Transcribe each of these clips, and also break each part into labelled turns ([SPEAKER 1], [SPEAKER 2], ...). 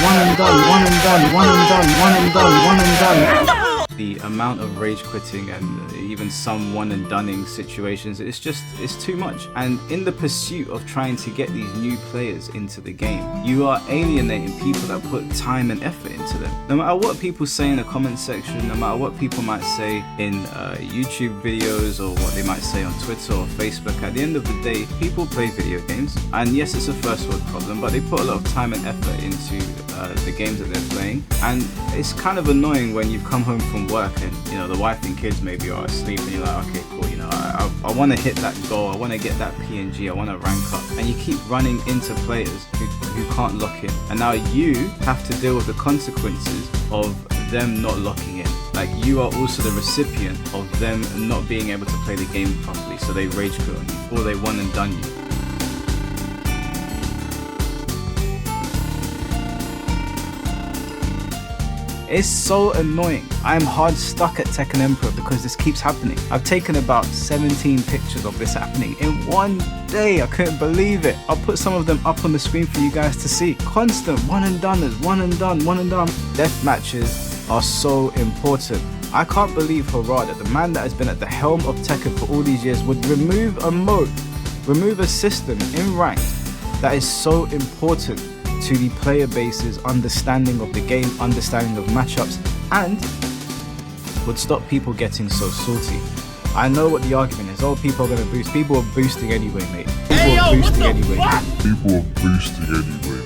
[SPEAKER 1] one and done, one and done, one and done, one and done, one and done. The amount of rage quitting and even some one and doneing situations, it's too much. And in the pursuit of trying to get these new players into the game, you are alienating people that put time and effort into them. No matter what people say in the comment section, no matter what people might say in YouTube videos or what they might say on Twitter or Facebook, at the end of the day, people play video games. And yes, it's a first world problem, but they put a lot of time and effort into the games that they're playing. And it's kind of annoying when you've come home from work and the wife and kids maybe are asleep and you're like, okay, cool, I want to hit that goal, I want to get that PNG, I want to rank up, and you keep running into players who can't lock in, and now you have to deal with the consequences of them not locking in. Like, you are also the recipient of them not being able to play the game properly, so they rage quit on you or they one and done you. It's so annoying. I am hard stuck at Tekken Emperor because this keeps happening. I've taken about 17 pictures of this happening in one day. I couldn't believe it. I'll put some of them up on the screen for you guys to see. Constant one and doneers, one and done, one and done. Death matches are so important. I can't believe Harada, the man that has been at the helm of Tekken for all these years, would remove a mode, remove a system in ranked that is so important to the player base's understanding of the game, understanding of matchups, and would stop people getting so salty. I know what the argument is. Oh, people are going to boost. People are boosting anyway, mate. People are boosting anyway.
[SPEAKER 2] People are boosting anyway, mate.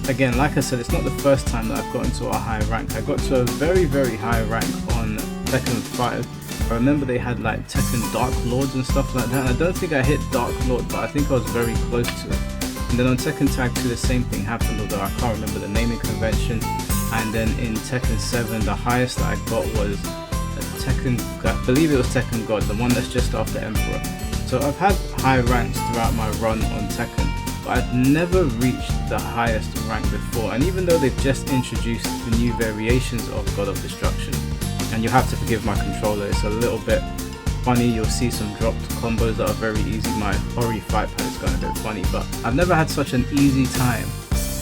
[SPEAKER 1] Again, like I said, it's not the first time that I've gotten to a high rank. I got to a very, very high rank on Tekken 5. I remember they had like Tekken Dark Lords and stuff like that. And I don't think I hit Dark Lord, but I think I was very close to it. And then on Tekken Tag 2, the same thing happened, although I can't remember the naming convention. And then in Tekken 7, the highest that I got was Tekken, I believe it was Tekken God, the one that's just after Emperor. So I've had high ranks throughout my run on Tekken, but I've never reached the highest rank before. And even though they've just introduced the new variations of God of Destruction, and you'll have to forgive my controller, it's a little bit funny, you'll see some dropped combos that are very easy, my Ori fight pad is going a bit funny, but I've never had such an easy time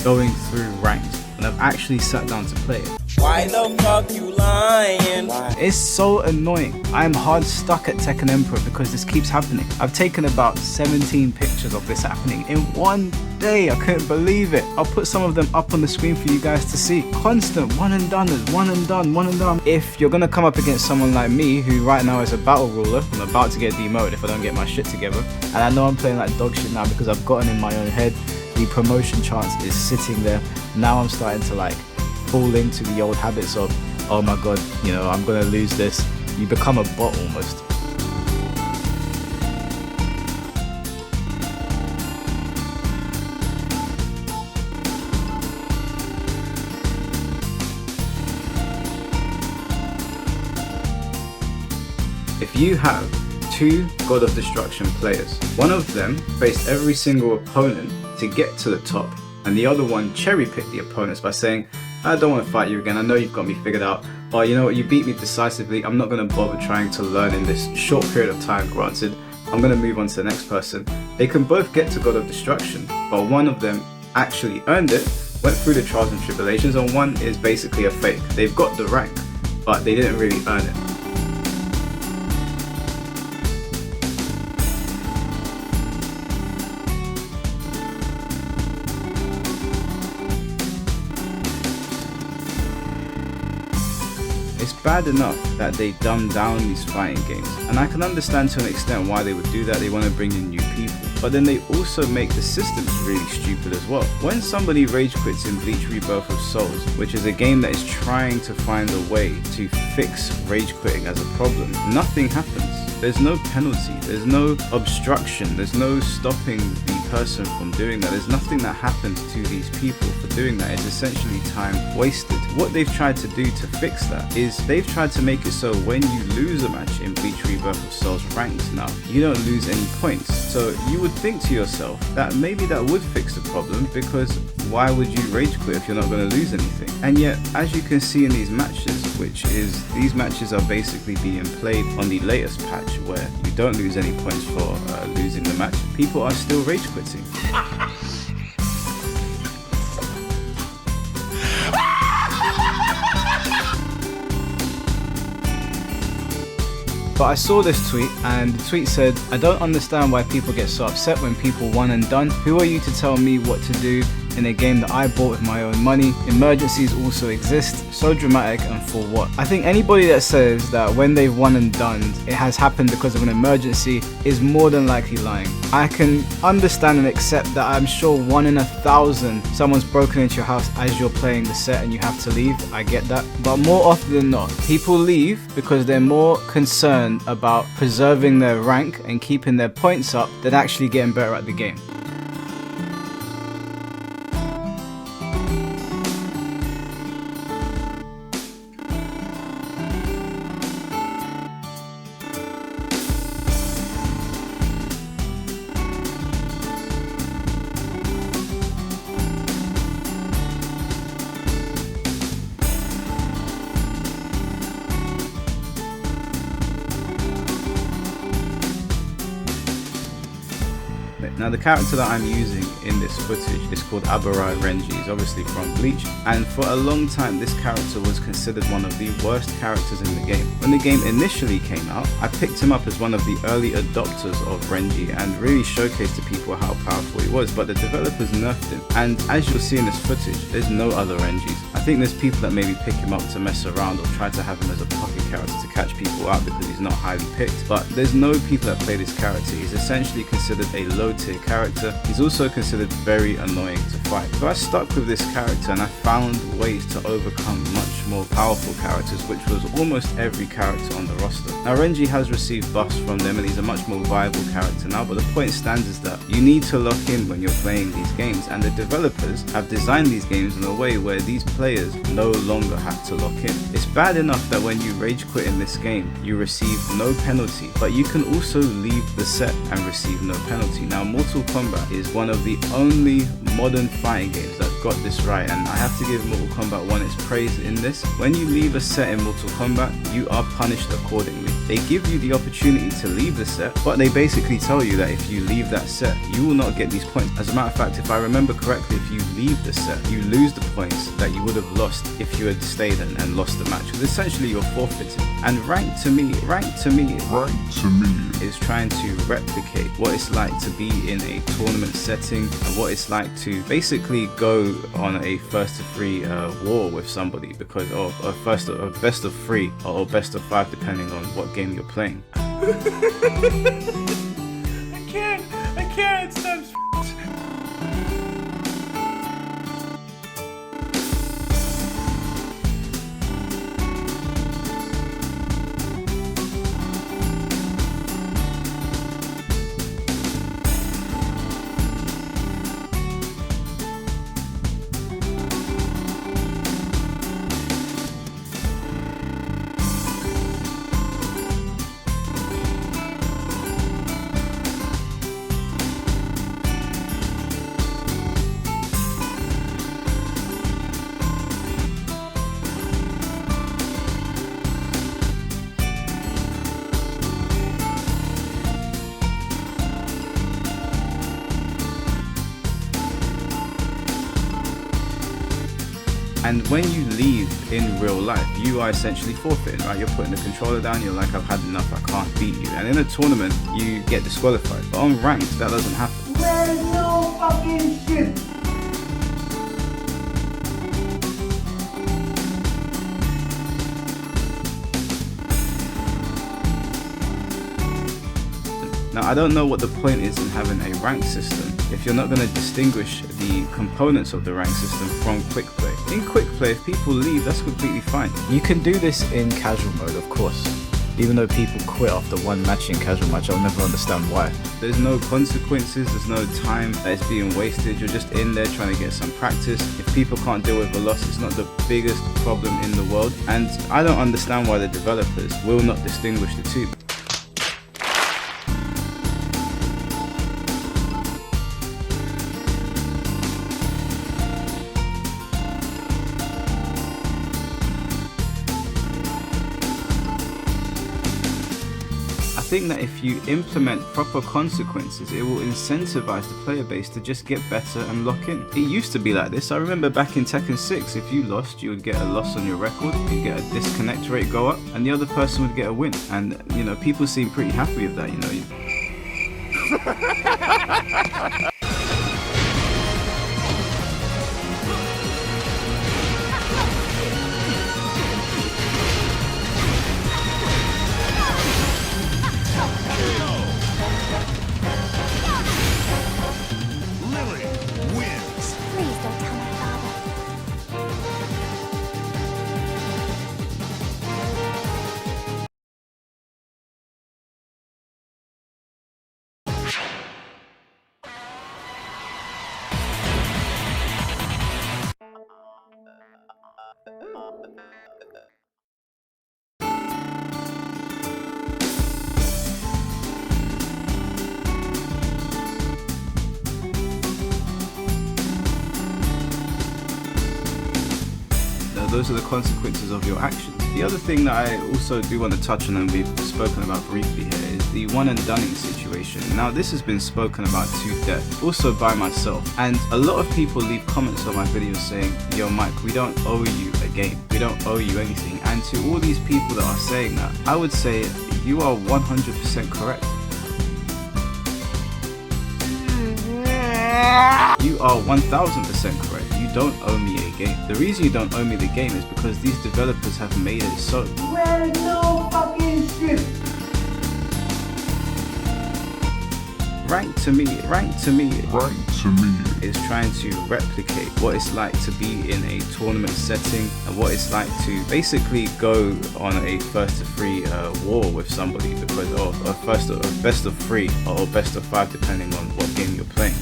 [SPEAKER 1] going through ranked, and I've actually sat down to play it.
[SPEAKER 3] Why the fuck you lying?
[SPEAKER 1] It's so annoying. I am hard stuck at Tekken Emperor because this keeps happening. I've taken about 17 pictures of this happening in one day. I couldn't believe it. I'll put some of them up on the screen for you guys to see. Constant one and doneers, one and done, one and done. If you're gonna come up against someone like me, who right now is a battle ruler, I'm about to get demoted if I don't get my shit together, and I know I'm playing like dog shit now because I've gotten in my own head. The promotion chance is sitting there. Now I'm starting to like fall into the old habits of, oh my god, I'm gonna lose this. You become a bot almost. If you have two God of Destruction players, one of them faced every single opponent to get to the top, and the other one cherry-picked the opponents by saying, I don't want to fight you again, I know you've got me figured out, or you know what, you beat me decisively, I'm not going to bother trying to learn in this short period of time granted, I'm going to move on to the next person. They can both get to God of Destruction, but one of them actually earned it, went through the trials and tribulations, and one is basically a fake. They've got the rank, but they didn't really earn it. It's bad enough that they dumb down these fighting games, and I can understand to an extent why they would do that. They want to bring in new people, but then they also make the systems really stupid as well. When somebody rage quits in Bleach Rebirth of Souls, which is a game that is trying to find a way to fix rage quitting as a problem, nothing happens. There's no penalty, there's no obstruction, there's no stopping the person from doing that. There's nothing that happens to these people for doing that. It's essentially time wasted. What they've tried to do to fix that is they've tried to make it so when you lose a match in Bleach Rebirth of Souls ranked now, you don't lose any points. So you would think to yourself that maybe that would fix the problem, because why would you rage quit if you're not going to lose anything? And yet, as you can see in these matches, these matches are basically being played on the latest patch where you don't lose any points for losing the match, people are still rage quitting. But I saw this tweet, and the tweet said, "I don't understand why people get so upset when people won and done. Who are you to tell me what to do in a game that I bought with my own money? Emergencies also exist. So dramatic, and for what?" I think anybody that says that when they've won and done, it has happened because of an emergency is more than likely lying. I can understand and accept that I'm sure 1 in 1,000 someone's broken into your house as you're playing the set and you have to leave. I get that. But more often than not, people leave because they're more concerned about preserving their rank and keeping their points up than actually getting better at the game. Now the character that I'm using in this footage is called Abarai Renji. He's obviously from Bleach, and for a long time this character was considered one of the worst characters in the game. When the game initially came out, I picked him up as one of the early adopters of Renji and really showcased to people how powerful he was, but the developers nerfed him, and as you'll see in this footage, there's no other Renjis. I think there's people that maybe pick him up to mess around or try to have him as a pocket character to catch people out because he's not highly picked, but there's no people that play this character. He's essentially considered a low tier character. He's also considered very annoying to fight. So I stuck with this character and I found ways to overcome much more powerful characters, which was almost every character on the roster. Now Renji has received buffs from them and he's a much more viable character now, but the point stands is that you need to lock in when you're playing these games, and the developers have designed these games in a way where these players no longer have to lock in. It's bad enough that when you rage quit in this game, you receive no penalty, but you can also leave the set and receive no penalty. Now Mortal Kombat is one of the only modern fighting games that got this right, and I have to give Mortal Kombat 1 its praise in this. When you leave a set in Mortal Kombat, you are punished accordingly. They give you the opportunity to leave the set, but they basically tell you that if you leave that set, you will not get these points. As a matter of fact, if I remember correctly, if you leave the set, you lose the points that you would have lost if you had stayed and lost the match, because essentially you're forfeiting. And rank to me is trying to replicate what it's like to be in a tournament setting and what it's like to basically go on a first to 3 war with somebody, because of a best of 3 or best of 5 depending on what game you're playing. I can't, it's time. And when you leave in real life, you are essentially forfeiting, right? You're putting the controller down, you're like, I've had enough, I can't beat you. And in a tournament, you get disqualified. But on ranked, that doesn't happen.
[SPEAKER 4] There's no fucking shit.
[SPEAKER 1] Now, I don't know what the point is in having a rank system if you're not going to distinguish the components of the rank system from quick play. In quick play, if people leave, that's completely fine. You can do this in casual mode, of course. Even though people quit after one match in casual match, I'll never understand why. There's no consequences, there's no time that is being wasted, you're just in there trying to get some practice. If people can't deal with a loss, it's not the biggest problem in the world, and I don't understand why the developers will not distinguish the two. I think that if you implement proper consequences, it will incentivize the player base to just get better and lock in. It used to be like this. I remember back in Tekken 6, if you lost, you would get a loss on your record, you'd get a disconnect rate go up, and the other person would get a win. And, you know, people seem pretty happy with that, you know.
[SPEAKER 5] Please don't tell my father.
[SPEAKER 1] Those are the consequences of your actions. The other thing that I also do want to touch on, and we've spoken about briefly here, is the one and dunning situation. Now, this has been spoken about to death, also by myself, and a lot of people leave comments on my videos saying, yo Mike, we don't owe you a game, we don't owe you anything. And to all these people that are saying that, I would say you are 100% correct. You are 1000% correct. You don't owe me a game. The reason you don't owe me the game is because these developers have made it so.
[SPEAKER 4] Well, no fucking shit.
[SPEAKER 1] Rank to me is trying to replicate what it's like to be in a tournament setting and what it's like to basically go on a first to three war with somebody, because of best of three or best of five, depending on what game you're playing.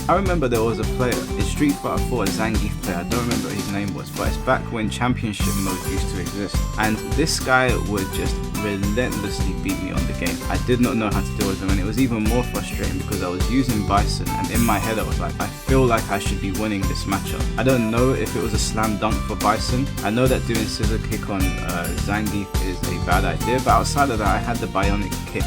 [SPEAKER 1] I remember there was a player in Street Fighter 4, a Zangief player, I don't remember what his name was, but it's back when championship mode used to exist, and this guy would just relentlessly beat me on the game. I did not know how to deal with him, and it was even more frustrating because I was using Bison, and in my head I was like, I feel like I should be winning this matchup. I don't know if it was a slam dunk for Bison. I know that doing scissor kick on Zangief is a bad idea, but outside of that I had the bionic kick,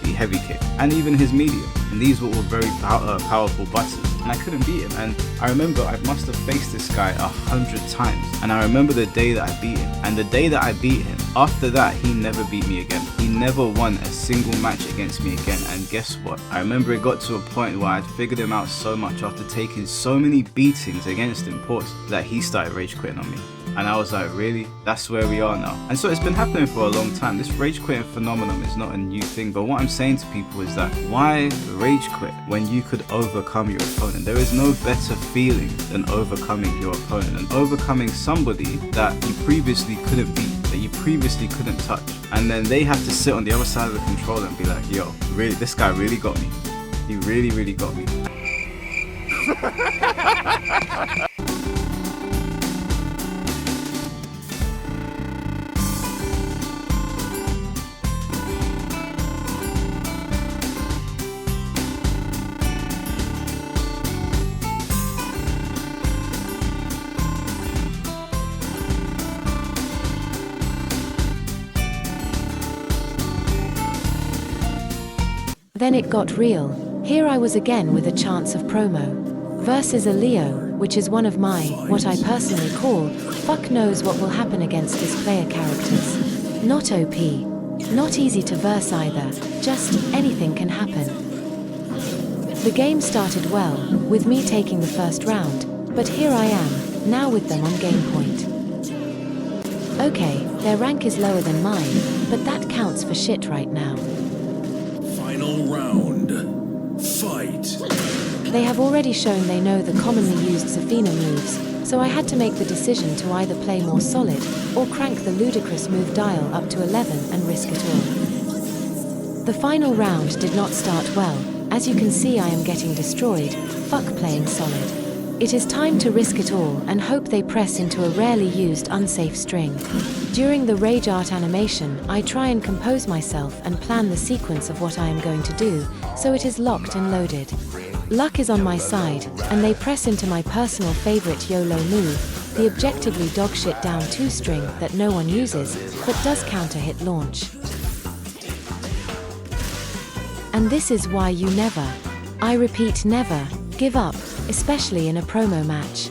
[SPEAKER 1] the heavy kick, and even his medium, and these were all very powerful buttons, and I couldn't beat him. And I remember I must have faced this guy 100 times, and I remember the day that I beat him, and the day that I beat him, after that he never beat me again. He never won a single match against me again. And guess what, I remember it got to a point where I'd figured him out so much after taking so many beatings against him, that he started rage quitting on me. And I was like, really? That's where we are now. And so it's been happening for a long time. This rage quitting phenomenon is not a new thing, but what I'm saying to people is that why rage quit when you could overcome your opponent? There is no better feeling than overcoming your opponent and overcoming somebody that you previously couldn't beat, that you previously couldn't touch. And then they have to sit on the other side of the controller and be like, yo, really, this guy really got me. He really, really got me.
[SPEAKER 6] Then it got real. Here I was again with a chance of promo. Versus a Leo, which is one of my, what I personally call, fuck knows what will happen against his player characters. Not OP. Not easy to verse either, just anything can happen. The game started well, with me taking the first round, but here I am, now with them on game point. Okay, their rank is lower than mine, but that counts for shit right now.
[SPEAKER 7] Final round. Fight.
[SPEAKER 6] They have already shown they know the commonly used Zafina moves, so I had to make the decision to either play more solid, or crank the ludicrous move dial up to 11 and risk it all. The final round did not start well. As you can see, I am getting destroyed. Fuck playing solid. It is time to risk it all and hope they press into a rarely used unsafe string. During the rage art animation, I try and compose myself and plan the sequence of what I am going to do, so it is locked and loaded. Luck is on my side, and they press into my personal favorite YOLO move, the objectively dogshit down 2 string that no one uses, but does counter hit launch. And this is why you never, I repeat never, give up, especially in a promo match.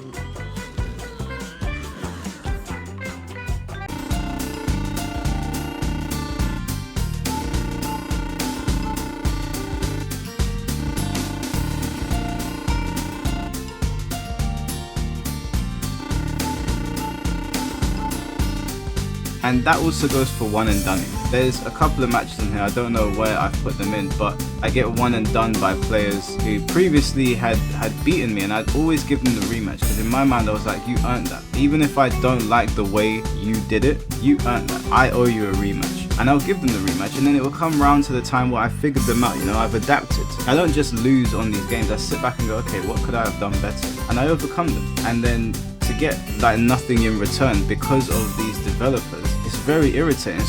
[SPEAKER 1] And that also goes for one and done. There's a couple of matches in here, I don't know where I've put them in, but I get one and done by players who previously had beaten me, and I'd always give them the rematch, because in my mind I was like, you earned that. Even if I don't like the way you did it, you earned that. I owe you a rematch. And I'll give them the rematch, and then it will come round to the time where I figured them out, you know, I've adapted. I don't just lose on these games, I sit back and go, okay, what could I have done better? And I overcome them. And then to get like nothing in return because of these developers, it's very irritating.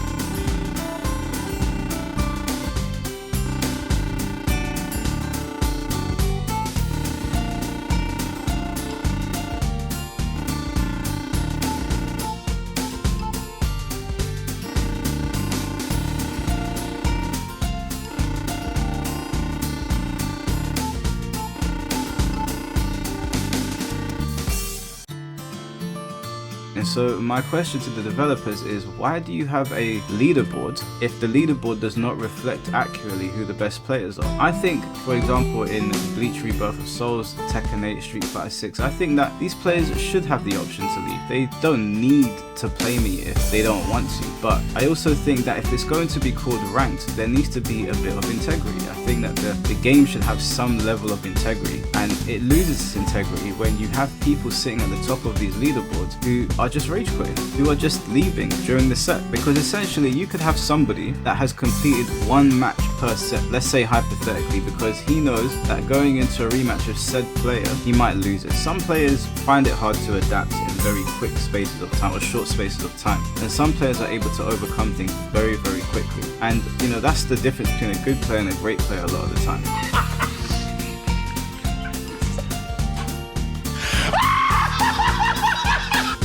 [SPEAKER 1] And so my question to the developers is, why do you have a leaderboard if the leaderboard does not reflect accurately who the best players are? I think, for example, in Bleach Rebirth of Souls, Tekken 8, Street Fighter 6, I think that these players should have the option to leave. They don't need to play me if they don't want to. But I also think that if it's going to be called ranked, there needs to be a bit of integrity. I think that the game should have some level of integrity, and it loses its integrity when you have people sitting at the top of these leaderboards who are just rage quitting, who are just leaving during the set. Because essentially you could have somebody that has completed one match per set, let's say hypothetically, because he knows that going into a rematch of said player, he might lose it. Some players find it hard to adapt in very quick spaces of time, or short spaces of time, and some players are able to overcome things very, very quickly. And you know, that's the difference between a good player and a great player a lot of the time.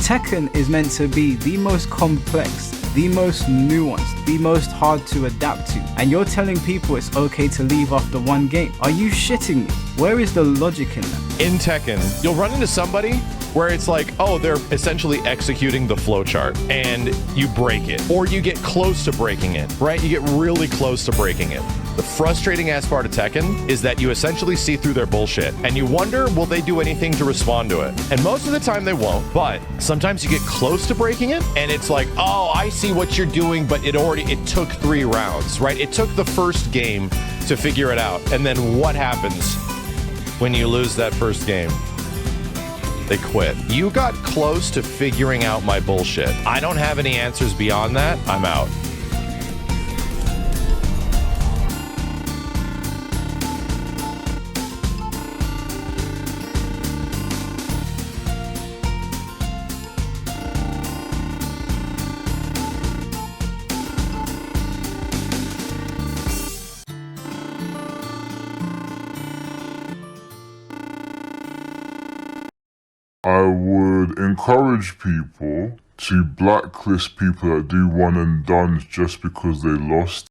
[SPEAKER 1] Tekken is meant to be the most complex, the most nuanced, the most hard to adapt to, and you're telling people it's okay to leave after one game. Are you shitting me? Where is the logic in that?
[SPEAKER 8] In Tekken, you'll run into somebody where it's like, oh, they're essentially executing the flowchart, and you break it, or you get close to breaking it, right? You get really close to breaking it. The frustrating ass part of Tekken is that you essentially see through their bullshit, and you wonder, will they do anything to respond to it? And most of the time they won't, but sometimes you get close to breaking it, and it's like, oh, I see what you're doing, but it took 3 rounds, right? It took the first game to figure it out, and then what happens when you lose that first game? They quit. You got close to figuring out my bullshit. I don't have any answers beyond that. I'm out.
[SPEAKER 2] I would encourage people to blacklist people that do one and dones just because they lost.